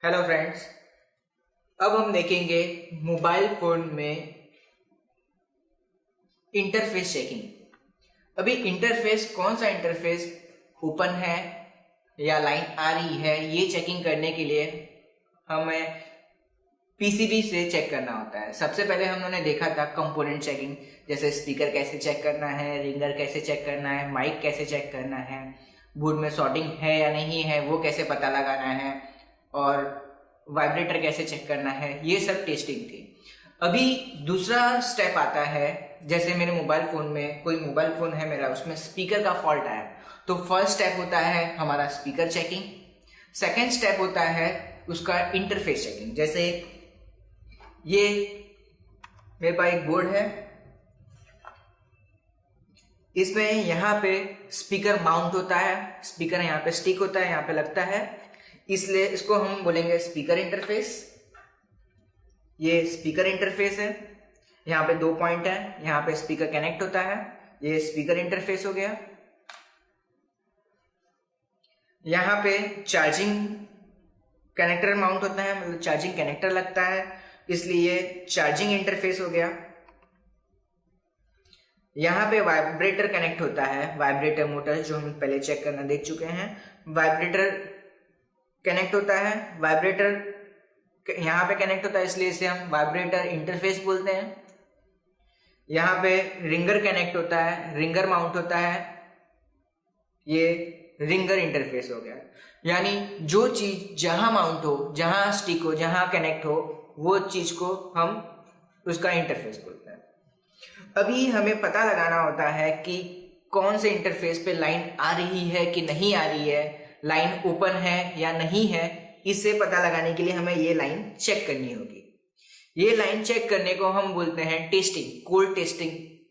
Hello friends. अब हम देखेंगे मोबाइल फोन में इंटरफेस चेकिंग। अभी इंटरफेस कौन सा इंटरफेस ओपन है या लाइन आ रही है, ये चेकिंग करने के लिए हमें पीसीबी से चेक करना होता है। सबसे पहले हम लोगों ने देखा था कंपोनेंट चेकिंग, जैसे स्पीकर कैसे चेक करना है, रिंगर कैसे चेक करना है, माइक कैसे चेक करना है, बोर्ड में शॉर्टिंग है या नहीं है वो कैसे पता लगाना है, और वाइब्रेटर कैसे चेक करना है। ये सब टेस्टिंग थी। अभी दूसरा स्टेप आता है, जैसे मेरे मोबाइल फोन में कोई मोबाइल फोन है मेरा, उसमें स्पीकर का फॉल्ट आया, तो फर्स्ट स्टेप होता है हमारा स्पीकर चेकिंग। सेकेंड स्टेप होता है उसका इंटरफेस चेकिंग। जैसे ये मेरे पास एक बोर्ड है, इसमें यहाँ पे स्पीकर माउंट होता है, स्पीकर यहाँ पे स्टिक होता है, यहाँ पे लगता है, इसलिए इसको हम बोलेंगे स्पीकर इंटरफेस। ये स्पीकर इंटरफेस है, यहाँ पे 2 पॉइंट है, यहाँ पे स्पीकर कनेक्ट होता है, ये स्पीकर इंटरफेस हो गया। यहाँ पे चार्जिंग कनेक्टर माउंट होता है, मतलब चार्जिंग कनेक्टर लगता है, इसलिए ये चार्जिंग इंटरफेस हो गया। यहाँ पे वाइब्रेटर कनेक्ट होता है, वाइब्रेटर मोटर जो हम पहले चेक करना देख चुके हैं, वाइब्रेटर कनेक्ट होता है, वाइब्रेटर यहाँ पे कनेक्ट होता है, इसलिए इसे हम वाइब्रेटर इंटरफेस बोलते हैं। यहाँ पे रिंगर कनेक्ट होता है, रिंगर माउंट होता है, ये रिंगर इंटरफेस हो गया। यानी जो चीज जहां माउंट हो, जहां स्टिक हो, जहां कनेक्ट हो, वो चीज को हम उसका इंटरफेस बोलते हैं। अभी हमें पता लगाना होता है कि कौन से इंटरफेस पे लाइन आ रही है कि नहीं आ रही है, लाइन ओपन है या नहीं है। इससे पता लगाने के लिए हमें ये लाइन चेक करनी होगी। ये लाइन चेक करने को हम बोलते हैं टेस्टिंग, कोल्ड टेस्टिंग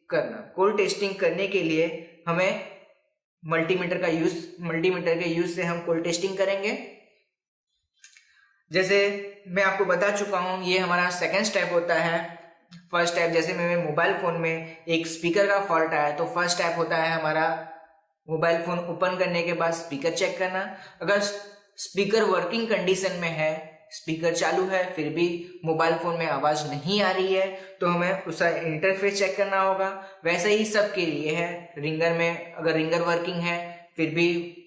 करना। कोल्ड टेस्टिंग करने के लिए हमें मल्टीमीटर के यूज से हम कोल्ड टेस्टिंग करेंगे। जैसे मैं आपको बता चुका हूं, ये हमारा सेकेंड स्टेप होता है। फर्स्ट स्टेप, जैसे मेरे मोबाइल फोन में एक स्पीकर का फॉल्ट आया, तो फर्स्ट स्टेप होता है हमारा मोबाइल फोन ओपन करने के बाद स्पीकर चेक करना। अगर स्पीकर वर्किंग कंडीशन में है, स्पीकर चालू है, फिर भी मोबाइल फोन में आवाज नहीं आ रही है, तो हमें उसका इंटरफेस चेक करना होगा। वैसे ही सबके लिए है। रिंगर में अगर रिंगर वर्किंग है फिर भी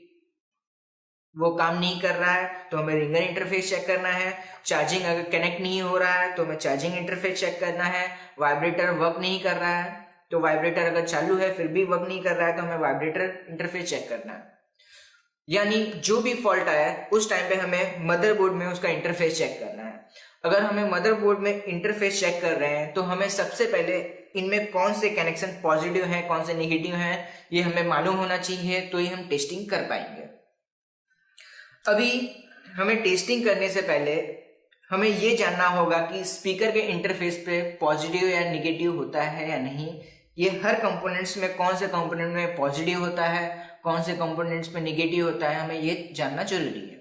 वो काम नहीं कर रहा है, तो हमें रिंगर इंटरफेस चेक करना है। चार्जिंग अगर कनेक्ट नहीं हो रहा है तो हमें चार्जिंग इंटरफेस चेक करना है। वाइब्रेटर वर्क नहीं कर रहा है, तो वाइब्रेटर अगर चालू है फिर भी वर्क नहीं कर रहा है, तो हमें वाइब्रेटर इंटरफेस चेक करना है। यानी जो भी फॉल्ट आया है उस टाइम पे हमें मदरबोर्ड में उसका इंटरफेस चेक करना है। अगर हमें मदरबोर्ड में इंटरफेस चेक कर रहे हैं तो हमें सबसे पहले इनमें कौन से कनेक्शन पॉजिटिव हैं, कौन से नेगेटिव हैं, ये हमें मालूम होना चाहिए, तो ही हम टेस्टिंग कर पाएंगे। अभी हमें टेस्टिंग करने से पहले हमें ये जानना होगा कि स्पीकर के इंटरफेस पे पॉजिटिव या नेगेटिव होता है या नहीं। ये हर कंपोनेंट्स में कौन से कंपोनेंट में पॉजिटिव होता है, कौन से कंपोनेंट्स में नेगेटिव होता है, हमें ये जानना जरूरी है।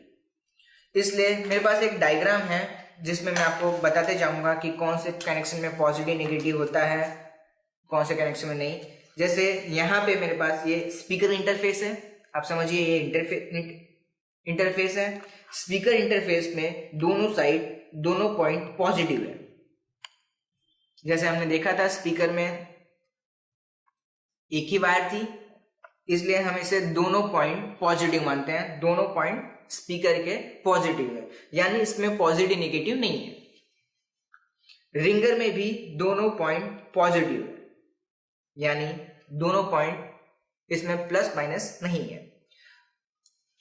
इसलिए मेरे पास एक डायग्राम है जिसमें मैं आपको बताते जाऊंगा कि कौन से कनेक्शन में पॉजिटिव नेगेटिव होता है, कौन से कनेक्शन में नहीं। जैसे यहाँ पे मेरे पास ये स्पीकर इंटरफेस है, आप समझिए ये इंटरफेस है। स्पीकर इंटरफेस में दोनों साइड, दोनों पॉइंट पॉजिटिव है। जैसे हमने देखा था स्पीकर में एक ही वायर थी, इसलिए हम इसे दोनों पॉइंट पॉजिटिव मानते हैं। दोनों पॉइंट स्पीकर के पॉजिटिव है, यानी इसमें पॉजिटिव नेगेटिव नहीं है। रिंगर में भी दोनों पॉइंट पॉजिटिव है, यानी दोनों पॉइंट इसमें प्लस माइनस नहीं है।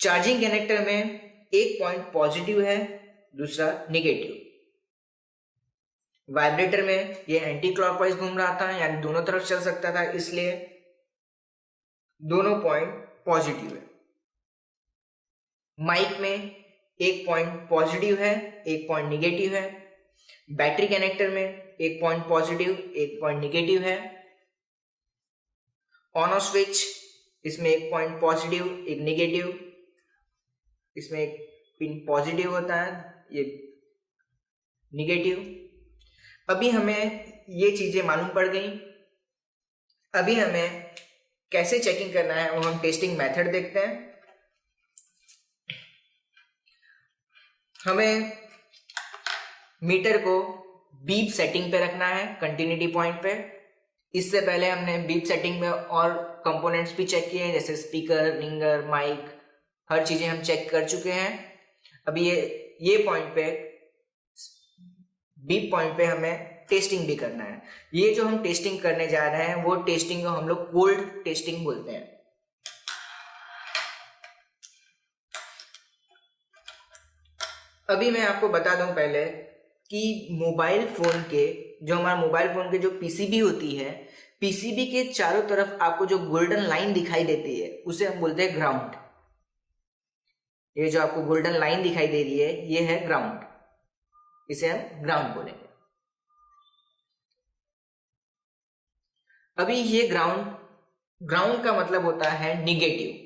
चार्जिंग कनेक्टर में एक पॉइंट पॉजिटिव है, दूसरा नेगेटिव। वाइब्रेटर में ये एंटी क्लॉकवाइज घूम रहा था, यानी दोनों तरफ चल सकता था, इसलिए दोनों पॉइंट पॉजिटिव है। माइक में एक पॉइंट पॉजिटिव है, एक पॉइंट नेगेटिव है। बैटरी कनेक्टर में एक पॉइंट पॉजिटिव, एक पॉइंट नेगेटिव है। ऑन ऑफ स्विच, इसमें एक पॉइंट पॉजिटिव, एक नेगेटिव। इसमें एक पिन पॉजिटिव होता है, ये नेगेटिव। अभी हमें ये चीजें मालूम पड़ गई। अभी हमें कैसे चेकिंग करना है वो हम टेस्टिंग मेथड देखते हैं। हमें मीटर को बीप सेटिंग पे रखना है, कंटिन्यूटी पॉइंट पे। इससे पहले हमने बीप सेटिंग में और कंपोनेंट्स भी चेक किए हैं, जैसे स्पीकर, रिंगर, माइक, हर चीजें हम चेक कर चुके हैं। अभी ये पॉइंट पे, बीप पॉइंट पे हमें टेस्टिंग भी करना है। ये जो हम टेस्टिंग करने जा रहे हैं वो टेस्टिंग को हम लोग कोल्ड टेस्टिंग बोलते हैं। अभी मैं आपको बता दूं पहले कि मोबाइल फोन के जो पीसीबी होती है, पीसीबी के चारों तरफ आपको जो गोल्डन लाइन दिखाई देती है उसे हम बोलते हैं ग्राउंड। ये जो आपको गोल्डन लाइन दिखाई दे रही है ये है ग्राउंड, इसे हम ग्राउंड बोलेंगे। अभी ये ग्राउंड का मतलब होता है निगेटिव।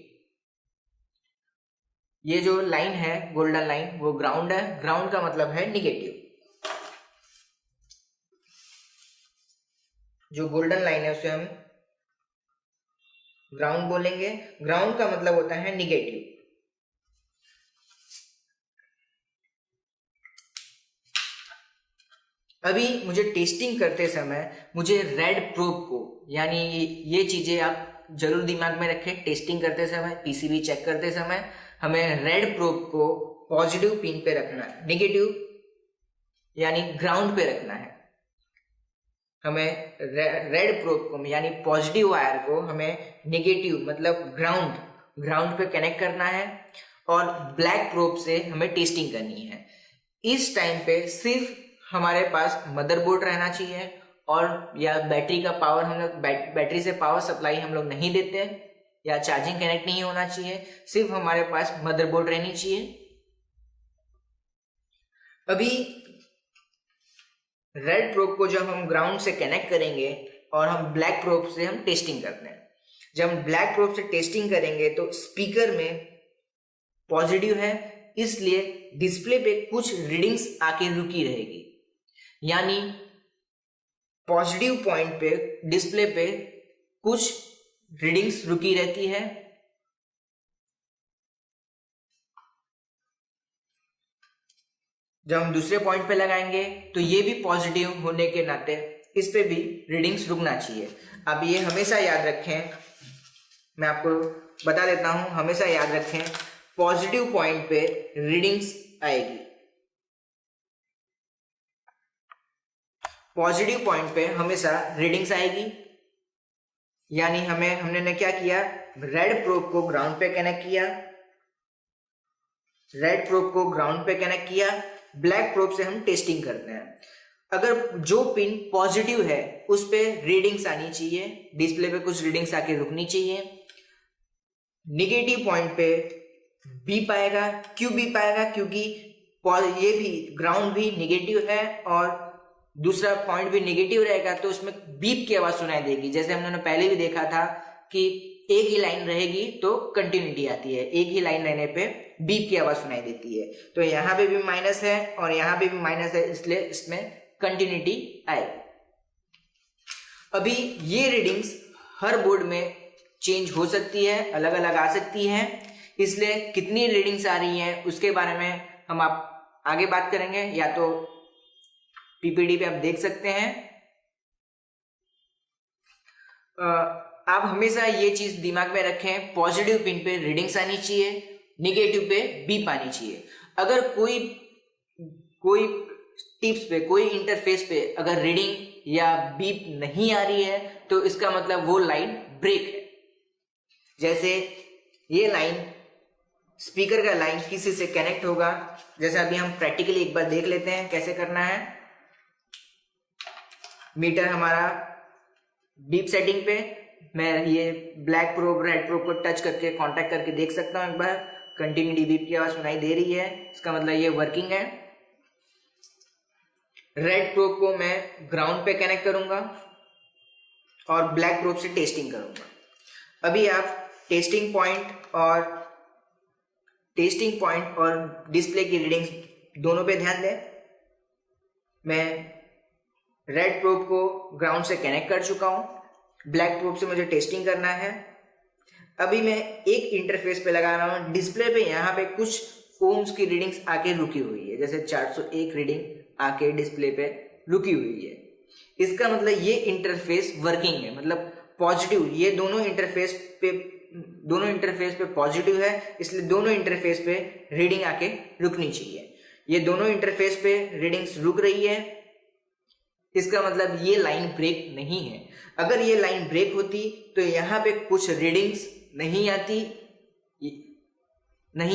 ये जो लाइन है गोल्डन लाइन वो ग्राउंड है, ग्राउंड का मतलब है निगेटिव। जो गोल्डन लाइन है उसे हम ग्राउंड बोलेंगे। ग्राउंड का मतलब होता है निगेटिव। अभी मुझे टेस्टिंग करते समय मुझे रेड प्रोब को, यानी ये चीजें आप जरूर दिमाग में रखें। टेस्टिंग करते समय, पीसीबी चेक करते समय हमें रेड प्रोब को पॉजिटिव पिन पे रखना है, निगेटिव यानी ग्राउंड पे रखना है। हमें रेड प्रोब को यानी पॉजिटिव वायर को हमें निगेटिव मतलब ग्राउंड पे कनेक्ट करना है और ब्लैक प्रोब से हमें टेस्टिंग करनी है। इस टाइम पे सिर्फ हमारे पास मदरबोर्ड रहना चाहिए और या बैटरी का पावर, हम लोग बैटरी से पावर सप्लाई हम लोग नहीं देते या चार्जिंग कनेक्ट नहीं होना चाहिए, सिर्फ हमारे पास मदरबोर्ड रहनी चाहिए। अभी रेड प्रोब को जब हम ग्राउंड से कनेक्ट करेंगे और हम ब्लैक प्रोब से हम टेस्टिंग करते हैं। जब हम ब्लैक प्रोब से टेस्टिंग करेंगे तो स्पीकर में पॉजिटिव है, इसलिए डिस्प्ले पे कुछ रीडिंग्स आके रुकी रहेगी, यानी पॉजिटिव पॉइंट पे डिस्प्ले पे कुछ रीडिंग्स रुकी रहती है। जब हम दूसरे पॉइंट पे लगाएंगे तो ये भी पॉजिटिव होने के नाते इस पे भी रीडिंग्स रुकना चाहिए। अब ये हमेशा याद रखें, मैं आपको बता देता हूं, हमेशा याद रखें पॉजिटिव पॉइंट पे रीडिंग्स आएगी। पॉजिटिव पॉइंट पे हमेशा रीडिंग्स आएगी, यानी हमने क्या किया, रेड प्रोब को ग्राउंड पे कनेक्ट किया, ब्लैक प्रोब से हम टेस्टिंग करते हैं। अगर जो पिन पॉजिटिव है उस पे रीडिंग्स आनी चाहिए, डिस्प्ले पे कुछ रीडिंग्स आके रुकनी चाहिए। निगेटिव पॉइंट पे बीप आएगा। क्यों बीप आएगा? क्योंकि ये भी ग्राउंड भी निगेटिव है और दूसरा पॉइंट भी निगेटिव रहेगा तो उसमें बीप की आवाज सुनाई देगी। जैसे हमने पहले भी देखा था कि एक ही लाइन रहेगी तो कंटिन्यूटी आती है, एक ही लाइन रहने पे बीप की आवाज सुनाई देती है। तो यहाँ पे भी माइनस है और यहाँ पे भी माइनस है, इसलिए इसमें कंटिन्यूटी आएगी। अभी ये रीडिंग्स हर बोर्ड में चेंज हो सकती है, अलग अलग आ सकती है, इसलिए कितनी रीडिंग्स आ रही है उसके बारे में हम आप आगे बात करेंगे, या तो पीपीटी पे आप देख सकते हैं। आप हमेशा ये चीज दिमाग में रखें, पॉजिटिव पिन पे रीडिंग्स आनी चाहिए, निगेटिव पे बीप आनी चाहिए। अगर कोई टिप्स पे, कोई इंटरफेस पे अगर रीडिंग या बीप नहीं आ रही है तो इसका मतलब वो लाइन ब्रेक है। जैसे ये लाइन, स्पीकर का लाइन किसी से कनेक्ट होगा, जैसे अभी हम प्रैक्टिकली एक बार देख लेते हैं कैसे करना है। मीटर हमारा बीप सेटिंग पे, मैं ये ब्लैक प्रोब रेड प्रोब को टच करके कांटेक्ट करके देख सकता हूं एक बार, कंटिन्यूटी बीप की आवाज सुनाई दे रही है, इसका मतलब ये वर्किंग है। रेड प्रोब को मैं ग्राउंड पे कनेक्ट करूंगा और ब्लैक प्रोब से टेस्टिंग करूंगा। अभी आप टेस्टिंग पॉइंट और डिस्प्ले की रीडिंग्स दोनों पे ध्यान दें। मैं रेड प्रोब को ग्राउंड से कनेक्ट कर चुका हूं, ब्लैक प्रोब से मुझे टेस्टिंग करना है। अभी मैं एक इंटरफेस पे लगा रहा हूं, डिस्प्ले पे यहाँ पे कुछ ओम्स की रीडिंग्स आके रुकी हुई है, जैसे 401 रीडिंग आके डिस्प्ले पे रुकी हुई है। इसका मतलब ये इंटरफेस वर्किंग है, मतलब पॉजिटिव, ये दोनों इंटरफेस पे पॉजिटिव है, इसलिए दोनों इंटरफेस पे रीडिंग आके रुकनी चाहिए। ये दोनों इंटरफेस पे रीडिंग्स रुक रही है, इसका मतलब ये लाइन ब्रेक नहीं है। अगर ये लाइन ब्रेक होती तो यहाँ पे कुछ रीडिंग्स नहीं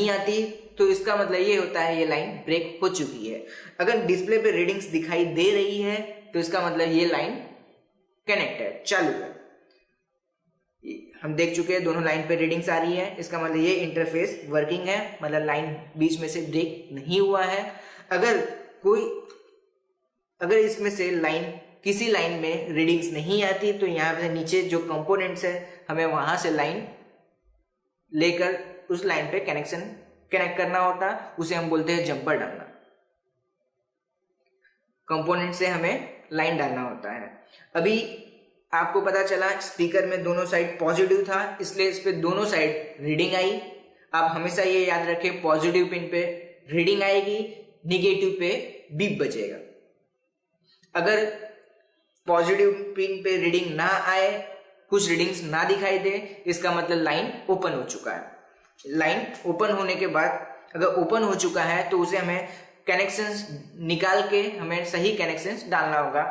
आती, तो इसका मतलब ये होता है ये लाइन ब्रेक हो चुकी है। अगर डिस्प्ले पे रीडिंग्स दिखाई दे रही है तो इसका मतलब ये लाइन कनेक्ट है, चालू है। हम देख चुके हैं दोनों लाइन पे रीडिंग्स आ रही है, इसका मतलब ये इंटरफेस वर्किंग है, मतलब लाइन बीच में से ब्रेक नहीं हुआ है। अगर इसमें से किसी लाइन में रीडिंग्स नहीं आती तो यहाँ पे नीचे जो कंपोनेंट्स है हमें वहां से लाइन लेकर उस लाइन पे कनेक्ट करना होता, उसे हम बोलते हैं जंपर डालना। कंपोनेंट से हमें लाइन डालना होता है। अभी आपको पता चला स्पीकर में दोनों साइड पॉजिटिव था, इसलिए इस पे दोनों साइड रीडिंग आई। आप हमेशा ये याद रखें, पॉजिटिव पिन पे रीडिंग आएगी, निगेटिव पे बीप बजेगा। अगर पॉजिटिव पिन पे रीडिंग ना आए, कुछ रीडिंग्स ना दिखाई दे, इसका मतलब लाइन ओपन हो चुका है। लाइन ओपन होने के बाद, अगर ओपन हो चुका है तो उसे हमें कनेक्शंस निकाल के हमें सही कनेक्शंस डालना होगा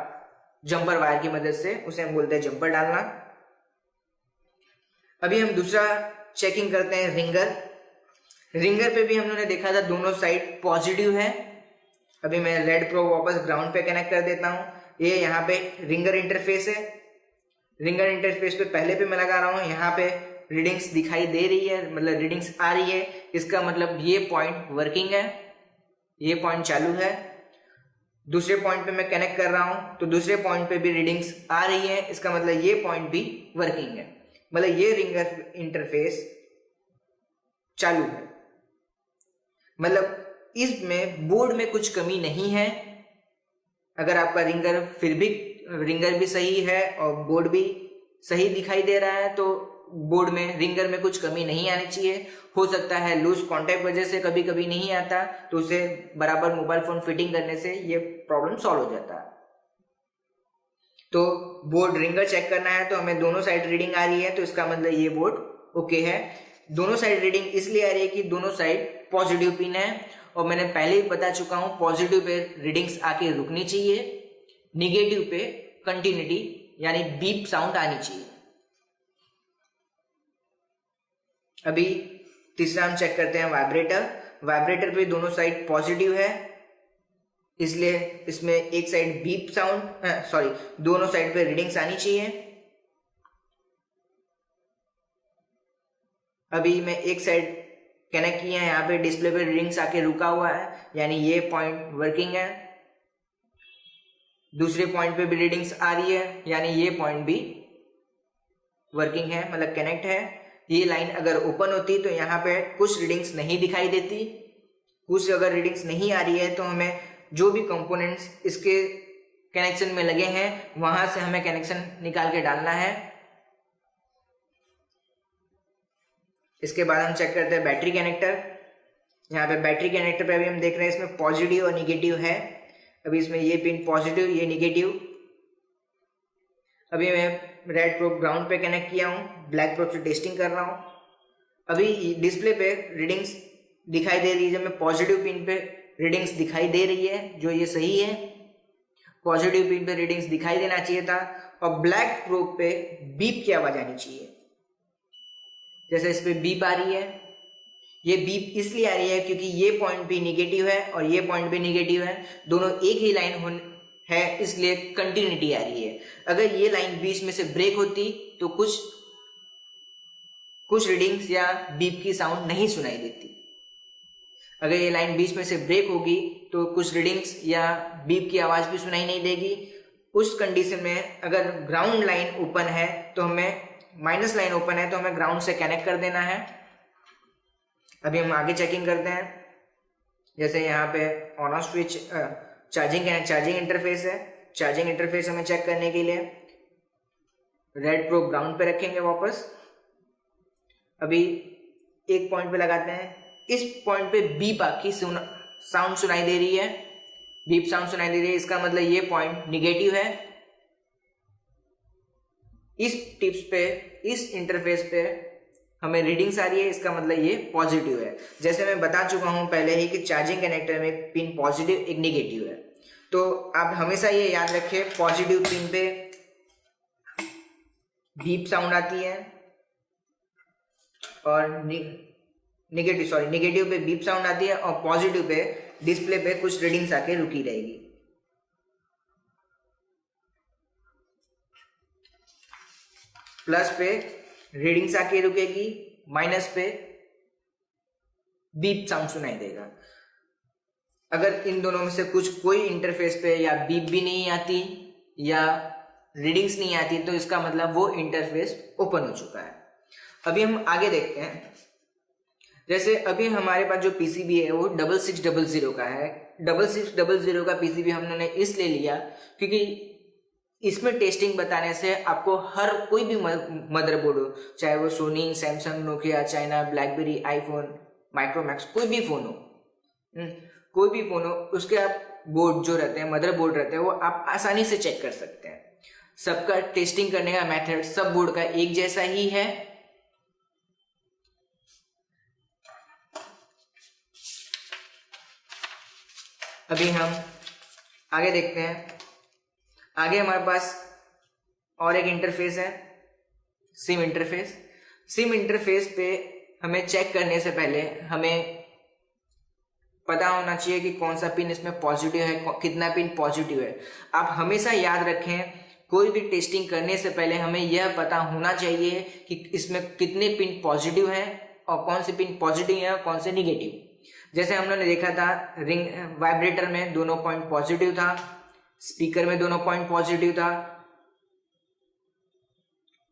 जंपर वायर की मदद से, उसे हम बोलते हैं जंपर डालना। अभी हम दूसरा चेकिंग करते हैं रिंगर पे भी हम लोगों ने देखा था दोनों साइड पॉजिटिव है। अभी मैं रेड प्रो वापस ग्राउंड पे कनेक्ट कर देता हूँ। ये यहाँ पे रिंगर इंटरफेस है, रिंगर इंटरफेस पे पहले पे मैं लगा रहा हूँ, यहाँ पे रीडिंग्स दिखाई दे रही है, मतलब रीडिंग्स आ रही है, इसका मतलब ये पॉइंट वर्किंग है, ये पॉइंट चालू है। दूसरे पॉइंट पे मैं कनेक्ट कर रहा हूं तो दूसरे पॉइंट पे भी रीडिंग्स आ रही है, इसका मतलब ये पॉइंट भी वर्किंग है, मतलब ये रिंगर इंटरफेस चालू है। मतलब इसमें बोर्ड में कुछ कमी नहीं है। अगर आपका रिंगर भी सही है और बोर्ड भी सही दिखाई दे रहा है तो बोर्ड में रिंगर में कुछ कमी नहीं आनी चाहिए। हो सकता है लूज कॉन्टैक्ट वजह से कभी कभी नहीं आता, तो उसे बराबर मोबाइल फोन फिटिंग करने से ये प्रॉब्लम सॉल्व हो जाता है। तो बोर्ड रिंगर चेक करना है तो हमें दोनों साइड रीडिंग आ रही है, तो इसका मतलब ये बोर्ड ओके है। दोनों साइड रीडिंग इसलिए आ रही है कि दोनों साइड पॉजिटिव पिन है, और मैंने पहले ही बता चुका हूं पॉजिटिव पे रीडिंग्स आके रुकनी चाहिए, निगेटिव पे कंटिन्यूटी यानी बीप साउंड आनी चाहिए। अभी तीसरा हम चेक करते हैं वाइब्रेटर पे दोनों साइड पॉजिटिव है, इसलिए इसमें एक साइड बीप साउंड दोनों साइड पे रीडिंग्स आनी चाहिए। अभी मैं एक साइड कनेक्ट किया है, यहाँ पे डिस्प्ले पे रीडिंग्स आके रुका हुआ है, यानी ये पॉइंट वर्किंग है। दूसरे पॉइंट पे भी रीडिंग्स आ रही है, यानी ये पॉइंट भी वर्किंग है, मतलब कनेक्ट है। ये लाइन अगर ओपन होती तो यहाँ पे कुछ रीडिंग्स नहीं दिखाई देती, कुछ अगर रीडिंग्स नहीं आ रही है तो हमें जो भी कंपोनेंट्स इसके कनेक्शन में लगे हैं वहां से हमें कनेक्शन निकाल के डालना है। इसके बाद हम चेक करते हैं बैटरी कनेक्टर। यहाँ पे बैटरी कनेक्टर पे अभी हम देख रहे हैं इसमें पॉजिटिव और निगेटिव है। अभी इसमें ये पिन पॉजिटिव, ये निगेटिव। अभी मैं रेड प्रोब ग्राउंड पे कनेक्ट किया हूँ, ब्लैक प्रोब से टेस्टिंग कर रहा हूँ। अभी डिस्प्ले पे रीडिंग्स दिखाई दे रही है, जब मैं पॉजिटिव पिन पे रीडिंग्स दिखाई दे रही है, जो ये सही है। पॉजिटिव पिन पे रीडिंग्स दिखाई देना चाहिए था, और ब्लैक प्रोब पे बीप की आवाज आनी चाहिए। जैसे इस पे बीप आ रही है, ये बीप इसलिए आ रही है क्योंकि ये पॉइंट भी निगेटिव है और ये पॉइंट भी निगेटिव है, दोनों एक ही लाइन है, इसलिए कंटिन्यूटी आ रही है। अगर ये लाइन बीच में से ब्रेक होती तो कुछ रीडिंग्स या बीप की साउंड नहीं सुनाई देती। अगर ये लाइन बीच में से ब्रेक होगी तो कुछ रीडिंग्स या बीप की आवाज भी सुनाई नहीं देगी। उस कंडीशन में अगर ग्राउंड लाइन ओपन है तो हमें माइनस लाइन ओपन है तो हमें ग्राउंड से कनेक्ट कर देना है। अभी हम आगे चेकिंग करते हैं। जैसे यहाँ पे on off switch charging interface है। चार्जिंग इंटरफेस हमें चेक करने के लिए रेड प्रोब ग्राउंड पे रखेंगे वापस। अभी एक पॉइंट पे लगाते हैं, इस पॉइंट पे बीप आपकी साउंड सुनाई दे रही है, बीप साउंड सुनाई दे रही है, इसका मतलब ये पॉइंट निगेटिव है। इस टिप्स पे, इस इंटरफेस पे हमें रीडिंग्स आ रही है, इसका मतलब ये पॉजिटिव है। जैसे मैं बता चुका हूं पहले ही कि चार्जिंग कनेक्टर में एक पिन पॉजिटिव एक निगेटिव है, तो आप हमेशा ये याद रखें पॉजिटिव पिन पे बीप साउंड आती है और निगेटिव पे बीप साउंड आती है और पॉजिटिव पे डिस्प्ले पे कुछ रीडिंग्स आके रुकी रहेगी। प्लस पे रीडिंग्स आके रुकेगी, माइनस पे बीप साउंड सुनाई देगा। अगर इन दोनों में से कोई इंटरफेस पे या बीप भी नहीं आती या रीडिंग्स नहीं आती तो इसका मतलब वो इंटरफेस ओपन हो चुका है। अभी हम आगे देखते हैं। जैसे अभी हमारे पास जो पीसीबी है वो 6600 का है। 6600 का पीसीबी हमने इसलिए लिया क्योंकि इसमें टेस्टिंग बताने से आपको हर कोई भी मदरबोर्ड हो, चाहे वो Sony, Samsung, Nokia, China, BlackBerry, iPhone, Micromax, कोई भी फोन हो, उसके आप बोर्ड जो रहते हैं, मदरबोर्ड रहते हैं, वो आप आसानी से चेक कर सकते हैं। सबका टेस्टिंग करने का मेथड सब बोर्ड का एक जैसा ही है। अभी हम आगे देखते हैं। आगे हमारे पास और एक इंटरफेस है, सिम इंटरफेस। सिम इंटरफेस पे हमें चेक करने से पहले हमें पता होना चाहिए कि कौन सा पिन इसमें पॉजिटिव है, कितना पिन पॉजिटिव है। आप हमेशा याद रखें कोई भी टेस्टिंग करने से पहले हमें यह पता होना चाहिए कि इसमें कितने पिन पॉजिटिव हैं और कौन से पिन पॉजिटिव है और कौन से निगेटिव। जैसे हम लोगों ने देखा था रिंग वाइब्रेटर में दोनों पॉइंट पॉजिटिव था, स्पीकर में दोनों पॉइंट पॉजिटिव था,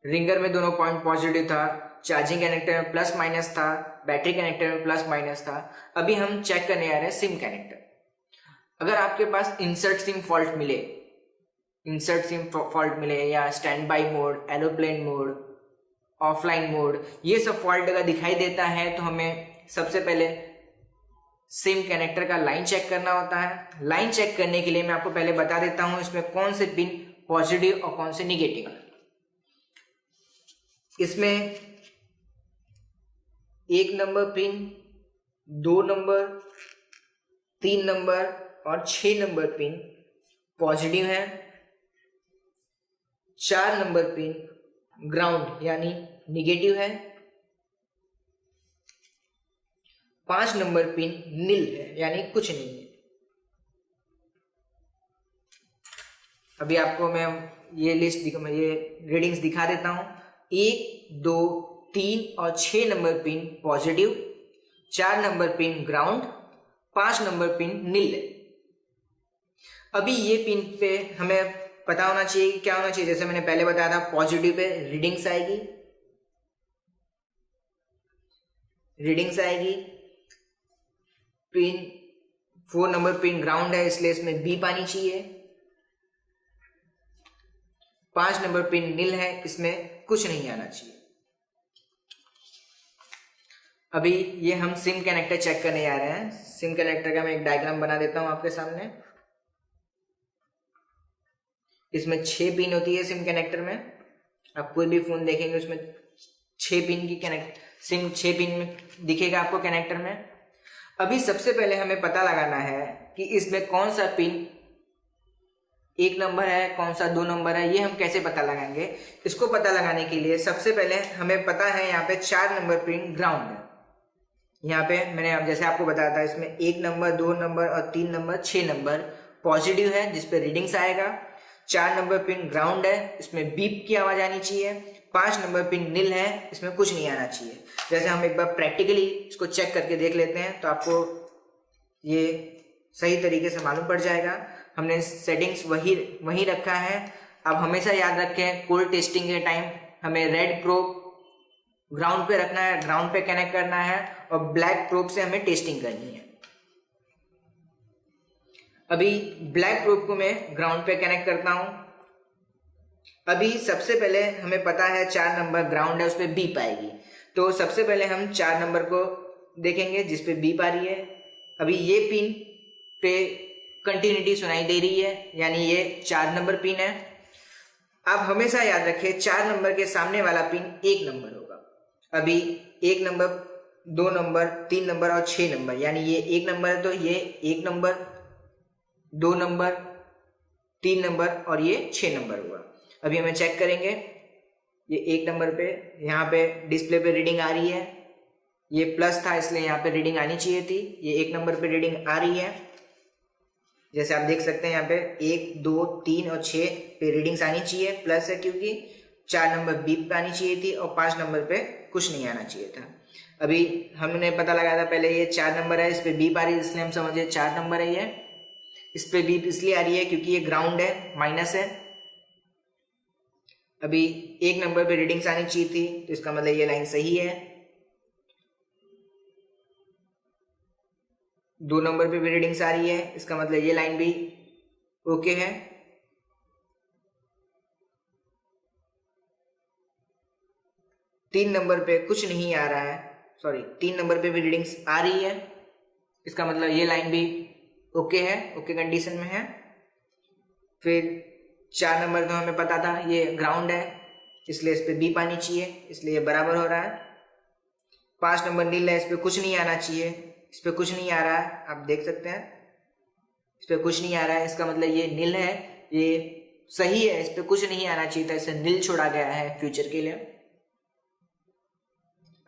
रिंगर में दोनों पॉइंट पॉजिटिव था, चार्जिंग कनेक्टर में प्लस माइनस था, बैटरी कनेक्टर में प्लस माइनस था। अभी हम चेक करने आ रहे हैं सिम कनेक्टर। अगर आपके पास इंसर्ट सिम फॉल्ट मिले या stand by mode, aeroplane mode, offline mode, ये सब फॉल्ट अगर दिखाई देता है तो हमें सबसे पहले सिम कनेक्टर का लाइन चेक करना होता है। लाइन चेक करने के लिए मैं आपको पहले बता देता हूं इसमें कौन से पिन पॉजिटिव और कौन से निगेटिव। इसमें 1 नंबर पिन, 2 नंबर, 3 नंबर और 6 नंबर पिन पॉजिटिव है। 4 नंबर पिन ग्राउंड यानी निगेटिव है। 5 नंबर पिन नील है यानी कुछ नहीं है। अभी आपको मैं ये रीडिंग्स दिखा देता हूं। 1, 2, 3 और 6 number pin positive, 4 number pin ground, 5 number pin नील है। अभी ये पिन पे हमें पता होना चाहिए क्या होना चाहिए। जैसे मैंने पहले बताया था पॉजिटिव पे रीडिंग्स आएगी। पिन 4 नंबर पिन ग्राउंड है इसलिए इसमें बीप आनी चाहिए। 5 नंबर पिन नील है, इसमें कुछ नहीं आना चाहिए। अभी ये हम सिम कनेक्टर चेक करने जा रहे हैं। सिम कनेक्टर का मैं एक डायग्राम बना देता हूं आपके सामने। इसमें 6 पिन होती है सिम कनेक्टर में। आप कोई भी फोन देखेंगे उसमें 6 पिन की सिम 6 पिन में दिखेगा आपको कनेक्टर में। अभी सबसे पहले हमें पता लगाना है कि इसमें कौन सा पिन 1 नंबर है, कौन सा 2 नंबर है। ये हम कैसे पता लगाएंगे? इसको पता लगाने के लिए सबसे पहले हमें पता है यहाँ पे 4 नंबर पिन ग्राउंड है। यहाँ पे मैंने जैसे आपको बताया था इसमें 1 नंबर, 2 नंबर और 3 नंबर, 6 नंबर पॉजिटिव है जिसपे रीडिंग्स आएगा। 4 नंबर पिन ग्राउंड है, इसमें बीप की आवाज आनी चाहिए। 5 नंबर पिन नील है, इसमें कुछ नहीं आना चाहिए। जैसे हम एक बार प्रैक्टिकली इसको चेक करके देख लेते हैं तो आपको ये सही तरीके से मालूम पड़ जाएगा। हमने सेटिंग्स वही रखा है। अब हमेशा याद रखें कोल्ड टेस्टिंग के टाइम हमें रेड प्रोब ग्राउंड पे रखना है, ग्राउंड पे कनेक्ट करना है और ब्लैक प्रोब से हमें टेस्टिंग करनी है। अभी ब्लैक प्रोब को मैं ग्राउंड पे कनेक्ट करता हूं। अभी सबसे पहले हमें पता है 4 नंबर ग्राउंड है, उस पर बीप आएगी। तो सबसे पहले हम 4 नंबर को देखेंगे जिस पे बीप आ रही है। अभी ये पिन पे कंटिन्यूटी सुनाई दे रही है, यानी ये 4 नंबर पिन है। आप हमेशा याद रखें 4 नंबर के सामने वाला पिन 1 नंबर होगा। अभी 1 नंबर, 2 नंबर, 3 नंबर और 6 नंबर, यानी ये 1 नंबर है तो ये 1 नंबर, 2 नंबर, 3 नंबर और ये 6 नंबर हुआ। अभी हमें चेक करेंगे, ये 1 नंबर पे यहाँ पे डिस्प्ले पे रीडिंग आ रही है, ये प्लस था इसलिए यहाँ पे रीडिंग आनी चाहिए थी। ये 1 नंबर पे रीडिंग आ रही है, जैसे आप देख सकते हैं यहाँ पे 1, 2, 3 और 6 पे रीडिंग्स आनी चाहिए, प्लस है क्योंकि 4 नंबर बीप पे आनी चाहिए थी और 5 नंबर पे कुछ नहीं आना चाहिए था। अभी हमने पता लगाया था पहले, ये 4 नंबर है, इस पे बीप आ रही है इसलिए हम समझे 4 नंबर है। ये इस पे बीप इसलिए आ रही है क्योंकि ये ग्राउंड है, माइनस है। अभी 1 नंबर पे रीडिंग्स आनी चाहिए थी तो इसका मतलब ये लाइन सही है। 2 नंबर पे भी रीडिंग्स आ रही है, इसका मतलब ये लाइन भी ओके है। 3 नंबर पे कुछ नहीं आ रहा है, सॉरी 3 नंबर पे भी रीडिंग्स आ रही है, इसका मतलब ये लाइन भी ओके है, ओके कंडीशन में है। फिर 4 नंबर का हमें पता था ये ग्राउंड है इसलिए इस पे बीप आनी चाहिए, इसलिए ये बराबर हो रहा है। 5 नंबर नील है, इस पे कुछ नहीं आना चाहिए, इस पे कुछ नहीं आ रहा है, आप देख सकते हैं इस पे कुछ नहीं आ रहा है, इसका मतलब ये नील है, ये सही है, इस पे कुछ नहीं आना चाहिए था, इसे नील छोड़ा गया है फ्यूचर के लिए।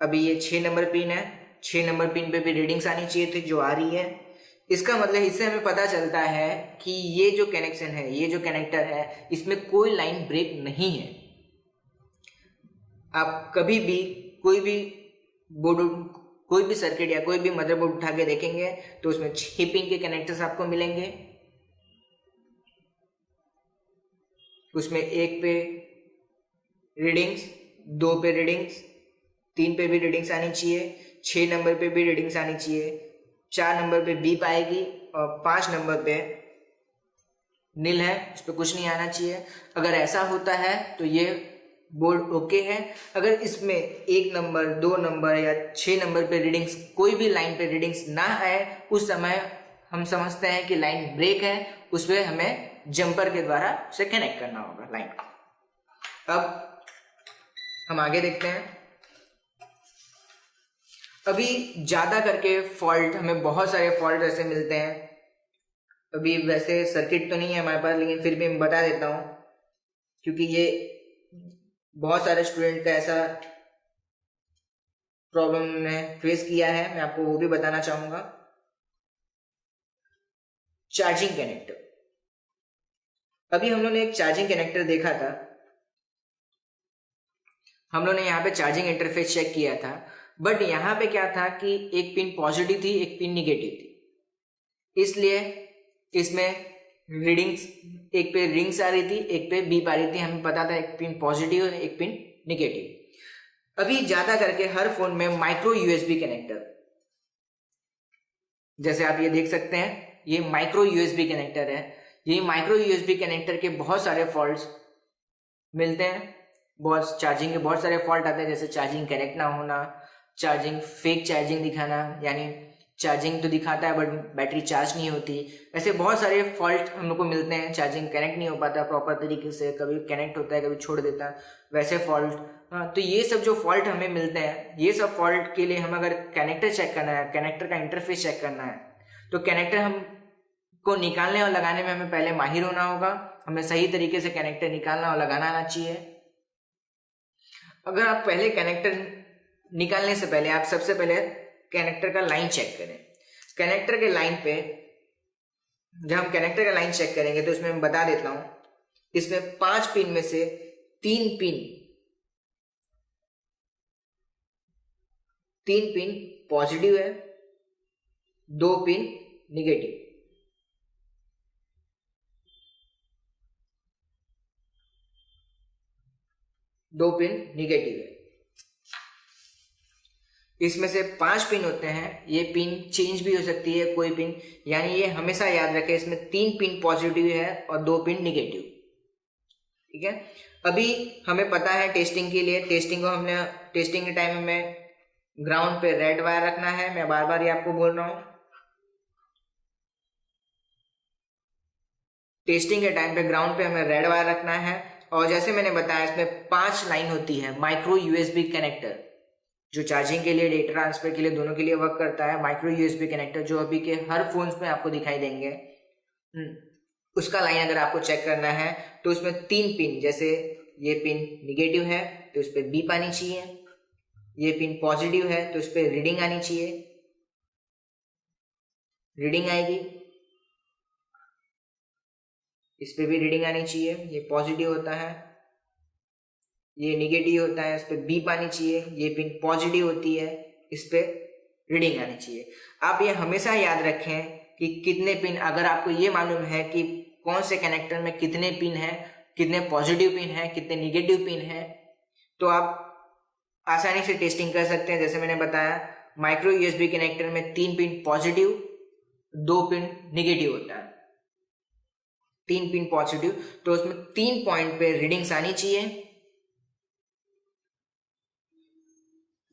अभी ये 6 नंबर पिन है, 6 नंबर पिन पे भी रीडिंग्स आनी चाहिए थी जो आ रही है। इसका मतलब इससे हमें पता चलता है कि ये जो कनेक्शन है, ये जो कनेक्टर है, इसमें कोई लाइन ब्रेक नहीं है। आप कभी भी कोई भी बोर्ड, कोई भी सर्किट या कोई भी मदरबोर्ड उठा के देखेंगे तो उसमें 6 पिन के कनेक्टर्स आपको मिलेंगे। उसमें 1 पे रीडिंग्स, 2 पे रीडिंग्स, 3 पे भी रीडिंग्स आनी चाहिए, 6 नंबर पे भी रीडिंग्स आनी चाहिए, 4 नंबर पे बीप आएगी और 5 नंबर पे नील है, इस पे कुछ नहीं आना चाहिए। अगर ऐसा होता है तो ये बोर्ड ओके है। अगर इसमें 1 नंबर, 2 नंबर या 6 नंबर पे रीडिंग्स, कोई भी लाइन पे रीडिंग्स ना आए, उस समय हम समझते हैं कि लाइन ब्रेक है, उस पर हमें जंपर के द्वारा उसे कनेक्ट करना होगा लाइन। अब हम आगे देखते हैं। अभी ज्यादा करके फॉल्ट, हमें बहुत सारे फॉल्ट ऐसे मिलते हैं। अभी वैसे सर्किट तो नहीं है हमारे पास, लेकिन फिर भी मैं बता देता हूं क्योंकि ये बहुत सारे स्टूडेंट का ऐसा प्रॉब्लम ने फेस किया है, मैं आपको वो भी बताना चाहूंगा। चार्जिंग कनेक्टर, अभी हम लोगों ने एक चार्जिंग कनेक्टर देखा था, हम लोगों ने यहाँ पे चार्जिंग इंटरफेस चेक किया था, बट यहाँ पे क्या था कि एक पिन पॉजिटिव थी, एक पिन निगेटिव थी, इसलिए इसमें रीडिंग्स, एक पे रिंग्स आ रही थी, एक पे बीप आ रही थी। हमें पता था एक पिन पॉजिटिव है, एक पिन निगेटिव। अभी ज्यादा करके हर फोन में माइक्रो यूएसबी कनेक्टर, जैसे आप ये देख सकते हैं, ये माइक्रो यूएसबी कनेक्टर है। ये माइक्रो यूएसबी कनेक्टर के बहुत सारे फॉल्ट्स मिलते हैं, बहुत चार्जिंग के बहुत सारे फॉल्ट आते हैं, जैसे चार्जिंग करेक्ट ना होना, चार्जिंग फेक चार्जिंग दिखाना, यानी चार्जिंग तो दिखाता है बट बैटरी चार्ज नहीं होती। ऐसे बहुत सारे फॉल्ट हम लोग को मिलते हैं, चार्जिंग कनेक्ट नहीं हो पाता प्रॉपर तरीके से, कभी कनेक्ट होता है कभी छोड़ देता है, वैसे फॉल्ट। तो ये सब जो फॉल्ट हमें मिलते हैं, ये सब फॉल्ट के लिए हम अगर कनेक्टर चेक करना है, कनेक्टर का इंटरफेस चेक करना है, तो कनेक्टर हम को निकालने और लगाने में हमें पहले माहिर होना होगा। हमें सही तरीके से कनेक्टर निकालना और लगाना आना चाहिए। अगर आप पहले कनेक्टर निकालने से पहले आप सबसे पहले कनेक्टर का लाइन चेक करें। कनेक्टर के लाइन पे जब हम कनेक्टर का लाइन चेक करेंगे तो इसमें मैं बता देता हूं, इसमें 5 पिन में से 3 पिन पॉजिटिव है, 2 पिन निगेटिव। दो पिन निगेटिव है। इसमें से 5 पिन होते हैं, ये पिन चेंज भी हो सकती है कोई पिन, यानी ये हमेशा याद रखें इसमें 3 पिन पॉजिटिव है और 2 पिन निगेटिव। ठीक है, अभी हमें पता है टेस्टिंग के लिए, टेस्टिंग को हमने टेस्टिंग के टाइम में ग्राउंड पे रेड वायर रखना है, मैं बार बार ये आपको बोल रहा हूँ। टेस्टिंग के टाइम पे ग्राउंड पे हमें रेड वायर रखना है। और जैसे मैंने बताया इसमें 5 लाइन होती है माइक्रो यूएसबी कनेक्टर, जो चार्जिंग के लिए, डेटा ट्रांसफर के लिए, दोनों के लिए वर्क करता है। माइक्रो यूएसबी कनेक्टर जो अभी के हर फोन्स में आपको दिखाई देंगे। उसका लाइन अगर आपको चेक करना है तो उसमें 3 पिन, जैसे ये पिन निगेटिव है तो उस पर बीप आनी चाहिए, ये पिन पॉजिटिव है तो उस पर रीडिंग आनी चाहिए, रीडिंग आएगी, इस पे भी रीडिंग आनी चाहिए, ये पॉजिटिव होता है, ये निगेटिव होता है, इस पे बीप आनी चाहिए, ये पिन पॉजिटिव होती है, इस पे रीडिंग आनी चाहिए। आप ये हमेशा याद रखें कि कितने पिन, अगर आपको ये मालूम है कि कौन से कनेक्टर में कितने पिन है, कितने पॉजिटिव पिन है, कितने निगेटिव पिन है, तो आप आसानी से टेस्टिंग कर सकते हैं। जैसे मैंने बताया माइक्रो यूएसबी कनेक्टर में 3 पिन पॉजिटिव, 2 पिन निगेटिव होता है, 3 पिन पॉजिटिव, तो उसमें 3 पॉइंट पे रीडिंग्स आनी चाहिए,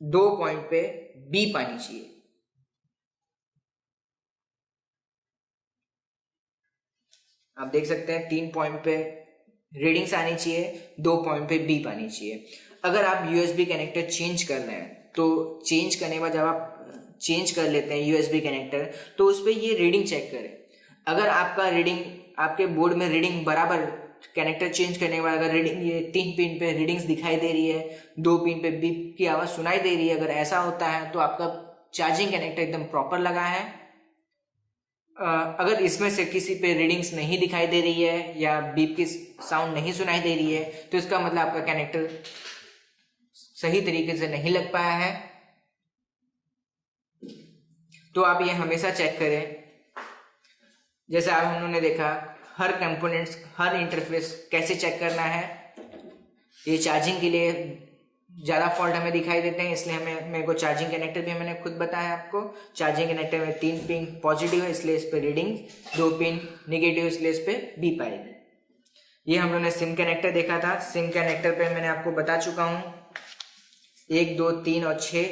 2 पॉइंट पे बीप आनी चाहिए। आप देख सकते हैं 3 पॉइंट पे रीडिंग्स आनी चाहिए, 2 पॉइंट पे बीप आनी चाहिए। अगर आप यूएसबी कनेक्टर चेंज कर रहे हैं तो चेंज करने के बाद जब आप चेंज कर लेते हैं यूएसबी कनेक्टर तो उस पर ये रीडिंग चेक करें। अगर आपका रीडिंग, आपके बोर्ड में रीडिंग बराबर, कनेक्टर चेंज करने के बाद अगर रीडिंग ये 3 पिन पे रीडिंग्स दिखाई दे रही है, 2 पिन पे बीप की आवाज़ सुनाई दे रही है, अगर ऐसा होता है तो आपका चार्जिंग कनेक्टर एकदम प्रॉपर लगा है। अगर इसमें से किसी पे रीडिंग्स नहीं दिखाई दे रही है या बीप की साउंड नहीं सुनाई दे रही है तो इसका मतलब आपका कनेक्टर सही तरीके से नहीं लग पाया है। तो आप ये हमेशा चेक करें। जैसे आप हम लोगों ने देखा हर कंपोनेंट्स, हर इंटरफेस कैसे चेक करना है। ये चार्जिंग के लिए ज़्यादा फॉल्ट हमें दिखाई देते हैं, इसलिए मेरे को चार्जिंग कनेक्टर भी मैंने खुद बताया आपको। चार्जिंग कनेक्टर में 3 पिन पॉजिटिव है इसलिए इस पर रीडिंग, 2 पिन निगेटिव इसलिए इस पर बीप आएगी। ये हम लोगों ने सिम कनेक्टर देखा था। सिम कनेक्टर पे मैंने आपको बता चुका हूँ 1, 2, 3 और 6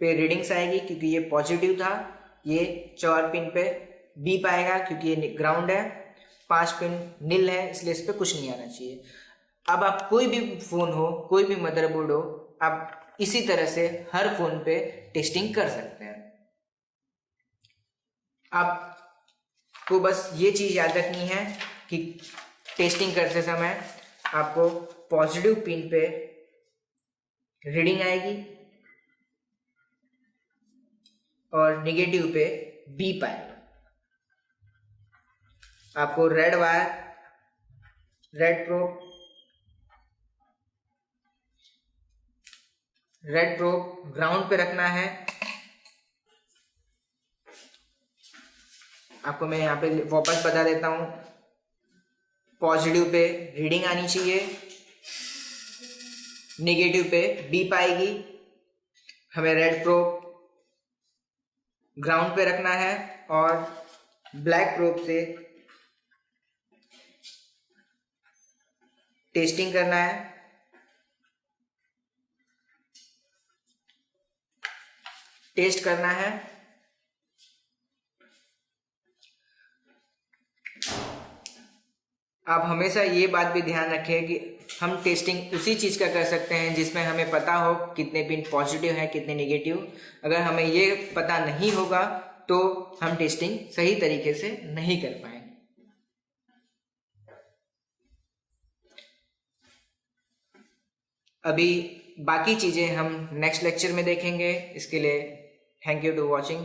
पे रीडिंग्स आएगी क्योंकि ये पॉजिटिव था। ये 4 पिन पे बीप आएगा क्योंकि ये ग्राउंड है। 5 पिन नील है इसलिए इस पर कुछ नहीं आना चाहिए। अब आप कोई भी फोन हो, कोई भी मदरबोर्ड हो, आप इसी तरह से हर फोन पे टेस्टिंग कर सकते हैं। आपको बस ये चीज याद रखनी है कि टेस्टिंग करते समय आपको पॉजिटिव पिन पे रीडिंग आएगी और निगेटिव पे बीप आएगा। आपको red wire, red probe ground पे रखना है। आपको मैं यहाँ पे वापस बता देता हूँ, पॉजिटिव पे रीडिंग आनी चाहिए, नेगेटिव पे बीप आएगी। हमें रेड प्रोब ग्राउंड पे रखना है और ब्लैक प्रोब से टेस्टिंग करना है। टेस्ट करना है। आप हमेशा ये बात भी ध्यान रखें कि हम टेस्टिंग उसी चीज़ का कर सकते हैं जिसमें हमें पता हो कितने पिन पॉजिटिव है, कितने नेगेटिव। अगर हमें ये पता नहीं होगा तो हम टेस्टिंग सही तरीके से नहीं कर पाएंगे। अभी बाकी चीज़ें हम नेक्स्ट लेक्चर में देखेंगे। इसके लिए थैंक यू टू वॉचिंग।